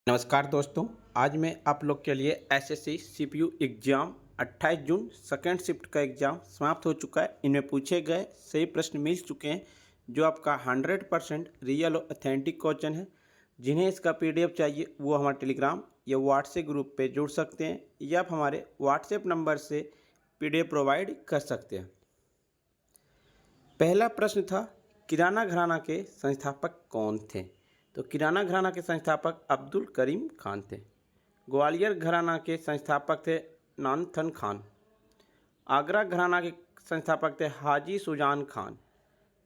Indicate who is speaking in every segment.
Speaker 1: नमस्कार दोस्तों। आज मैं आप लोग के लिए एसएससी सीपीयू एग्ज़ाम 28 जून सेकेंड शिफ्ट का एग्ज़ाम समाप्त हो चुका है। इनमें पूछे गए सही प्रश्न मिल चुके हैं जो आपका 100% रियल और ऑथेंटिक क्वेश्चन है। जिन्हें इसका पीडीएफ चाहिए वो हमारे टेलीग्राम या व्हाट्सएप ग्रुप पे जुड़ सकते हैं या आप हमारे व्हाट्सएप नंबर से पीडीएफ प्रोवाइड कर सकते हैं। पहला प्रश्न था, किराना घराना के संस्थापक कौन थे? तो किराना घराना के संस्थापक अब्दुल करीम खान थे। ग्वालियर घराना के संस्थापक थे नानथन खान। आगरा घराना के संस्थापक थे हाजी सुजान खान।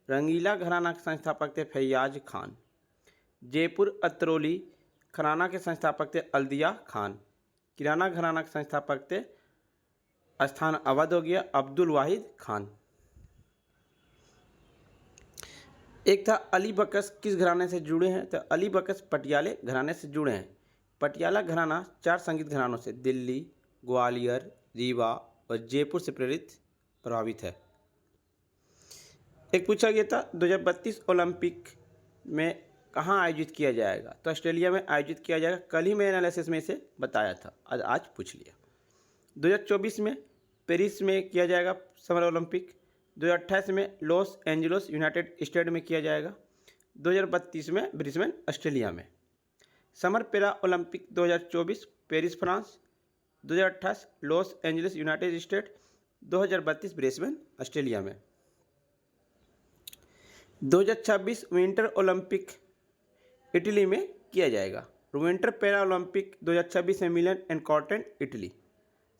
Speaker 1: रंगीला घराना के संस्थापक थे फैयाज खान। जयपुर अतरौली घराना के संस्थापक थे अल्दिया खान। किराना घराना के संस्थापक थे, स्थान अवध हो गया, अब्दुल वाहिद खान। एक था अली बख्श किस घराने से जुड़े हैं? तो अली बख्श पटियाले घराने से जुड़े हैं। पटियाला घराना 4 संगीत घरानों से दिल्ली, ग्वालियर, रीवा और जयपुर से प्रभावित है। एक पूछा गया था 2032 ओलंपिक में कहाँ आयोजित किया जाएगा? तो ऑस्ट्रेलिया में आयोजित किया जाएगा। कल ही मैं एनालिसिस में इसे बताया था, आज पूछ लिया। 2024 में पेरिस में किया जाएगा समर ओलंपिक। 2028 में लॉस एंजल्स यूनाइटेड स्टेट में किया जाएगा। 2032 में ब्रिस्बेन ऑस्ट्रेलिया में। Summer para Olympic 2024 Paris France. 2028 Los Angeles United state. 2032 Brisbane Australia में। 2026 विंटर ओलंपिक इटली में किया जाएगा। विंटर पैरा ओलंपिक 2026 में Milan and Cortina Italy.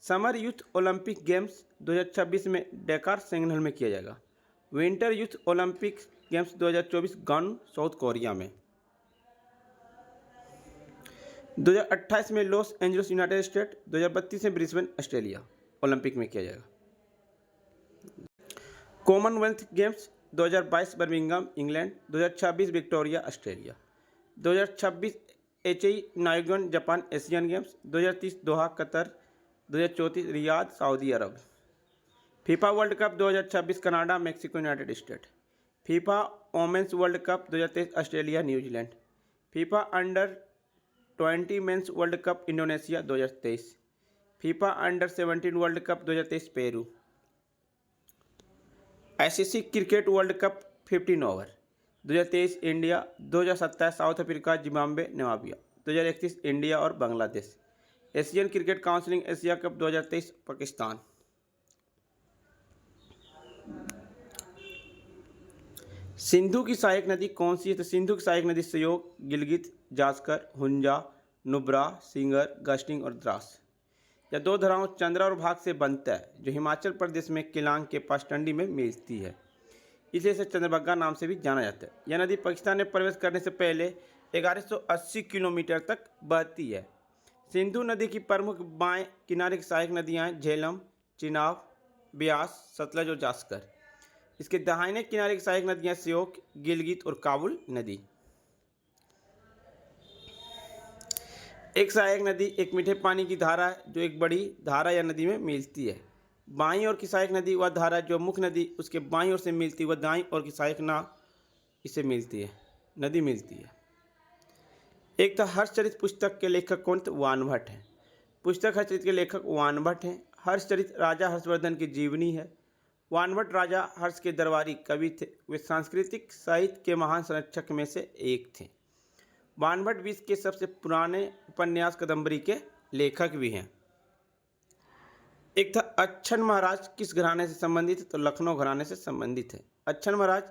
Speaker 1: Summer youth Olympic games 2026 में डेकार सेंगनल में किया जाएगा। विंटर यूथ ओलंपिक गेम्स 2024 गान साउथ कोरिया में। 2028 में लॉस एंजल्स यूनाइटेड स्टेट। 2032 में ब्रिस्बेन ऑस्ट्रेलिया ओलंपिक में किया जाएगा। Commonwealth games 2022 Birmingham England. 2026 Victoria Australia. 2026 Aichi Nagoya Japan Asian games. 2030 Doha Qatar. 2034 Riyadh Saudi Arab. FIFA world cup 2026 Canada Mexico United State. FIFA women's world cup 2023 Australia New Zealand. FIFA under 20 men's world cup Indonesia 2023। FIFA under 17 world cup 2023 Peru. ICC cricket world cup 15 over 2023 India. 2027 South Africa Zimbabwe Namibia. 2031 India और Bangladesh. Asian cricket council Asia cup 2023 Pakistan. Sindhu की सहायक नदी कौन सी है? तो सिंधु की सहायक नदी सयोग, गिलगित, जास्कर, हुंजा, नुब्रा, सिंगर, गस्टिंग और द्रास। यह 2 धाराओं चंद्रा और भाग से बनता है जो हिमाचल प्रदेश में किलांग के पास टंडी में मिलती है। इसे चंद्रभागा नाम से भी जाना जाता है। यह नदी पाकिस्तान में प्रवेश करने से पहले 1180 किलोमीटर तक बहती है। सिंधु नदी की प्रमुख बाएं किनारे की सहायक नदियां हैं झेलम, चिनाब, ब्यास, सतलज और जास्कर। इसके दाहिने किनारे की सहायक नदियां श्योक, गिलगित और काबुल नदी। एक सहायक नदी एक मीठे पानी की धारा है जो एक बड़ी धारा या नदी में मिलती है। बाईं ओर की सहायक नदी वह धारा जो मुख्य नदी उसके बाईं ओर से मिलती है, वह दाईं ओर की सहायक इसे मिलती है, नदी मिलती है। एक था हर्षचरित पुस्तक के लेखक कौन थे? वान भट्ट है। पुस्तक हर्षचरित के लेखक वान भट्ट हैं। हर्षचरित राजा हर्षवर्धन की जीवनी है। वान भट्ट राजा हर्ष के दरबारी कवि थे। वे सांस्कृतिक साहित्य के महान संरक्षक में से एक थे। वान भट्ट विश्व के सबसे पुराने उपन्यास कादम्बरी के लेखक भी हैं। एक था अच्छन महाराज किस घराने से संबंधित है? तो लखनऊ घराने से संबंधित है। अच्छन महाराज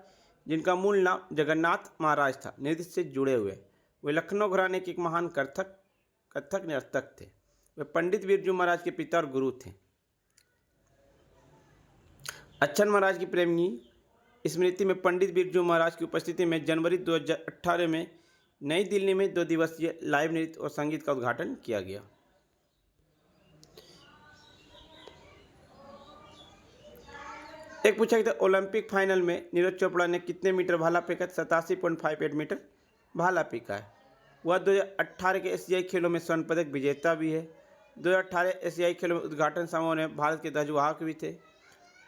Speaker 1: जिनका मूल नाम जगन्नाथ महाराज था, नृत्य से जुड़े हुए, वे लखनऊ घराने के एक महान कथक नर्तक थे। वे पंडित बिरजू महाराज के पिता और गुरु थे। अच्छन महाराज की प्रेमी स्मृति में पंडित बिरजू महाराज की उपस्थिति में जनवरी 2018 में नई दिल्ली में 2 दिवसीय लाइव नृत्य और संगीत का उद्घाटन किया गया। एक पूछा गया था ओलंपिक फाइनल में नीरज चोपड़ा ने कितने मीटर भाला फेंका? 87.58 मीटर भाला फेंका है। वह 2018 के एशियाई खेलों में स्वर्ण पदक विजेता भी है। 2018 एशियाई खेलों में उद्घाटन समारोह में भारत के ध्वजवाहक भी थे।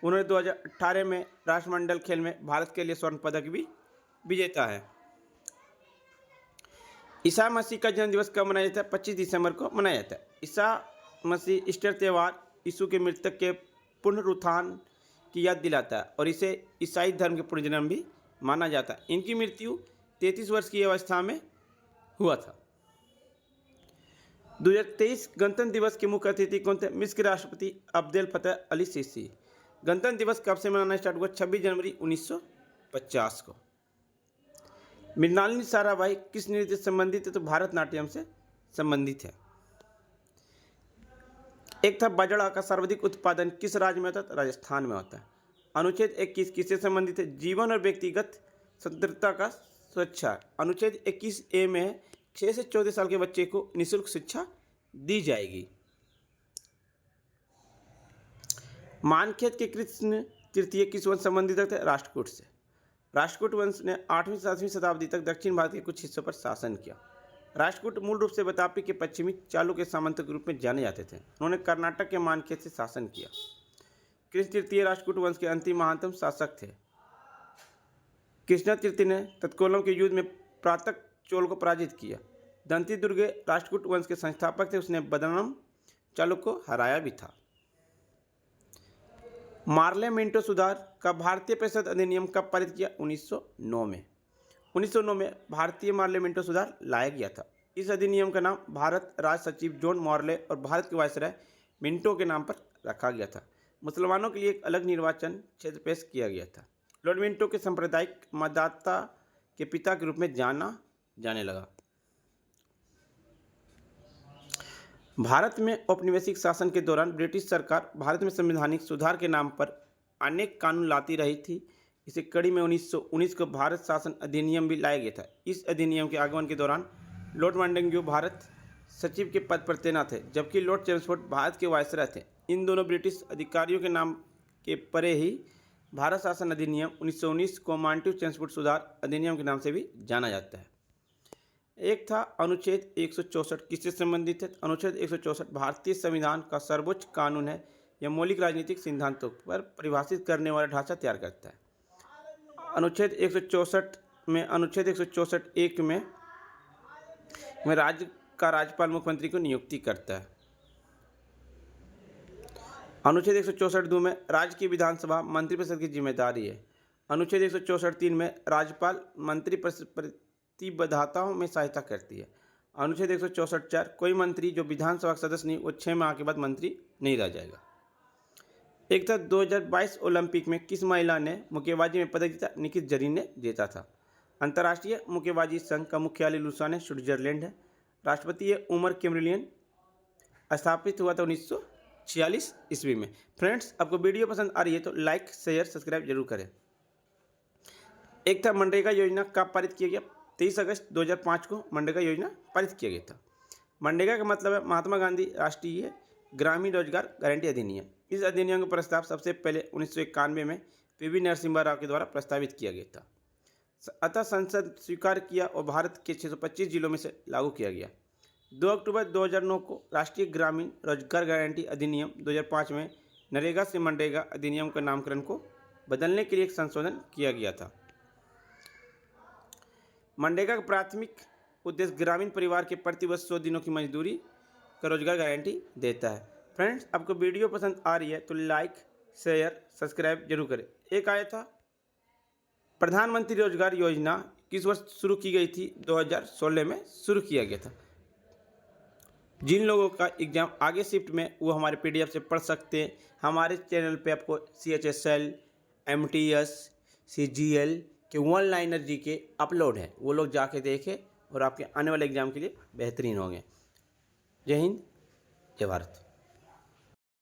Speaker 1: उन्होंने 2018 में राष्ट्रमंडल खेल में भारत के लिए स्वर्ण पदक भी विजेता है। ईसा मसीह का जन्म दिवस कब मनाया जाता है? 25 दिसंबर को मनाया जाता है। ईसा मसीह ईस्टर त्यौहार यीशु के मृतक के पुनरुत्थान की याद दिलाता है और इसे ईसाई धर्म के पुनर्जन्म भी माना जाता है। इनकी मृत्यु 33 वर्ष की अवस्था में हुआ था। 2023 गणतंत्र दिवस के मुख्य अतिथि कौन थे? मिस्र के राष्ट्रपति अब्देल फतेह अली सीसी। गणतंत्र दिवस कब से मनाना स्टार्ट हुआ? 26 जनवरी 1950 को। मृणालिनी साराभाई किस नृत्य से संबंधित है? तो भारतनाट्यम से संबंधित है। एक था बाजरा का सर्वाधिक उत्पादन किस राज्य में होता है? राजस्थान में होता है। अनुच्छेद 21 किससे संबंधित है? जीवन और व्यक्तिगत स्वतंत्रता का सुरक्षा। अनुच्छेद 21A में है 6 से 14 साल के बच्चे को निःशुल्क शिक्षा दी जाएगी। मानखेत के कृष्ण तृतीय किस वंश संबंधित थे? राष्ट्रकूट से। राष्ट्रकूट वंश ने 8वीं से 7वीं शताब्दी तक दक्षिण भारत के कुछ हिस्सों पर शासन किया। राष्ट्रकूट मूल रूप से बतापी के पश्चिमी चालुक्य सामंत के रूप में जाने जाते थे। उन्होंने कर्नाटक के मानखेत से शासन किया। कृष्ण तृतीय राष्ट्रकूट वंश के अंतिम महानतम शासक थे। कृष्ण तृतीय ने तत्कोलम के युद्ध में प्रातक चोल को पराजित किया। दंती दुर्गे राष्ट्रकूट वंश के संस्थापक थे। उसने बदनम चालुक्य को हराया भी था। मार्ले मिंटो सुधार का भारतीय परिषद अधिनियम कब पारित किया? 1909 में। 1909 में भारतीय मार्ले मिंटो सुधार लाया गया था। इस अधिनियम का नाम भारत राज सचिव जॉन मार्ले और भारत के वायसराय मिंटो के नाम पर रखा गया था। मुसलमानों के लिए एक अलग निर्वाचन क्षेत्र पेश किया गया था। लॉर्ड मिंटो के सांप्रदायिक मतदाता के पिता के रूप में जाना जाने लगा। भारत में औपनिवेशिक शासन के दौरान ब्रिटिश सरकार भारत में संवैधानिक सुधार के नाम पर अनेक कानून लाती रही थी। इसे कड़ी में 1919 को भारत शासन अधिनियम भी लाया गया था। इस अधिनियम के आगमन के दौरान लॉर्ड मांटेग्यू भारत सचिव के पद पर तैनात थे, जबकि लॉर्ड चेम्सफोर्ड भारत के वायसराय थे। इन दोनों ब्रिटिश अधिकारियों के नाम के परे ही भारत शासन अधिनियम 1919 को मांटेग्यू चेम्सफोर्ड सुधार अधिनियम के नाम से भी जाना जाता है। एक था अनुच्छेद 164 किससे संबंधित है? अनुच्छेद 164 भारतीय संविधान का सर्वोच्च कानून है। यह मौलिक राजनीतिक सिद्धांतों पर परिभाषित करने वाला ढांचा तैयार करता है। अनुच्छेद 164 में अनुच्छेद 164(1) में राज्य का राज्यपाल मुख्यमंत्री को नियुक्ति करता है। अनुच्छेद 164(2) में राज्य की विधानसभा मंत्रिपरिषद की जिम्मेदारी है। अनुच्छेद 164(3) में राज्यपाल मंत्री प्रतिबद्धताओं में सहायता करती है। अनुच्छेद 164(4) कोई मंत्री जो विधानसभा का सदस्य नहीं वो 6 माह के बाद मंत्री नहीं रह जाएगा। एक था 2022 ओलंपिक में किस महिला ने मुक्केबाजी में पदक जीता? निखित जरीन ने जीता था। अंतर्राष्ट्रीय मुक्केबाजी संघ का मुख्यालय लुसाने स्विट्जरलैंड है। राष्ट्रपति उमर कैमरिलियन स्थापित हुआ था 1946 ईस्वी में। फ्रेंड्स, आपको वीडियो पसंद आ रही है तो लाइक शेयर सब्सक्राइब जरूर करें। एक था मनरेगा योजना कब पारित किया गया? 23 अगस्त 2005 को मनरेगा योजना पारित किया गया था। मनरेगा का मतलब है महात्मा गांधी राष्ट्रीय ग्रामीण रोजगार गारंटी अधिनियम। इस अधिनियम का प्रस्ताव सबसे पहले 1991 में पीवी नरसिम्हा राव के द्वारा प्रस्तावित किया गया था। अतः संसद स्वीकार किया और भारत के 625 जिलों में से लागू किया गया। 2 अक्टूबर 2009 को राष्ट्रीय ग्रामीण रोजगार गारंटी अधिनियम 2005 में नरेगा से मनरेगा अधिनियम का नामकरण को बदलने के लिए एक संशोधन किया गया था। मनरेगा का प्राथमिक उद्देश्य ग्रामीण परिवार के प्रतिवर्ष 100 दिनों की मजदूरी का रोजगार गारंटी देता है। फ्रेंड्स, आपको वीडियो पसंद आ रही है तो लाइक शेयर सब्सक्राइब जरूर करें। एक आया था प्रधानमंत्री रोजगार योजना किस वर्ष शुरू की गई थी? 2016 में शुरू किया गया था। जिन लोगों का एग्जाम आगे शिफ्ट में वो हमारे PDF से पढ़ सकते हैं। हमारे चैनल पे आपको CHSL, MTS, CGL के वन लाइनर जी के अपलोड है, वो लोग जाके देखें और आपके आने वाले एग्जाम के लिए बेहतरीन होंगे। जय हिंद, जय भारत।